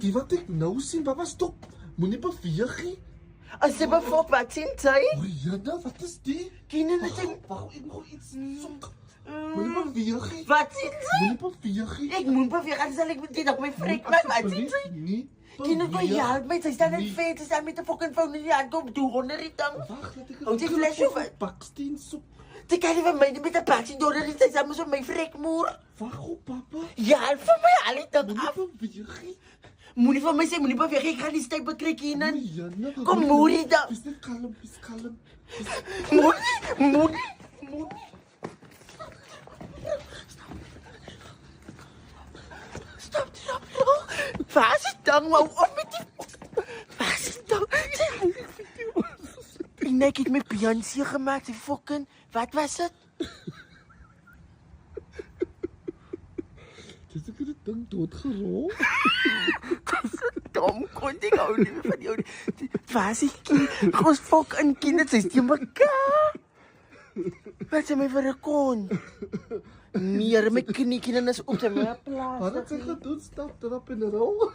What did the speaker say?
die wat ek nou sien, papa, stop. Moenie beweeg nie. Asseblief, fok, wat sien sy? O, Jana, wat is die? Kinderen, dit is... Wag, ek moet iets soek. Moenie beweeg nie. Wat sien sy? Moenie beweeg nie. Ek moet beweeg, anders sal ek met dit op my vrek, maar wat sien sy? Nie. Kinderen, wil jy help my? Sy staan in vet, sy staan met 'n fucking phone in die hand op doen onder die tang. Wag, laat ek Hou die fles op. baksteen soek. Sy kan nie van my met 'n baksie onder die sy staan mos op my vrek, moer. Wag op, papa. Ja, help vir my al die tang Moenie af. beweeg nie. Moenie van my sê, moenie beweeg, ek gaan die styp bekrik hier in. Jana, Kom, moerie dan. Is net kalm, is kalm. Moenie. Stop. Waar is die tang, wou op met die... Waar is die tang? En ek het my Beyoncé gemaak, die fucking... Wat was het? Dis ek het ding doodgerol. Dom, kon ek hou nie meer van jou nie. Waar is die kind? Ons fucking kinders, sy is die mekaar. Wat sê my vir 'n kon? Nee, my kniekie dan is op sy my plaas. Wat het sy gedoen? Stap, trap en rol.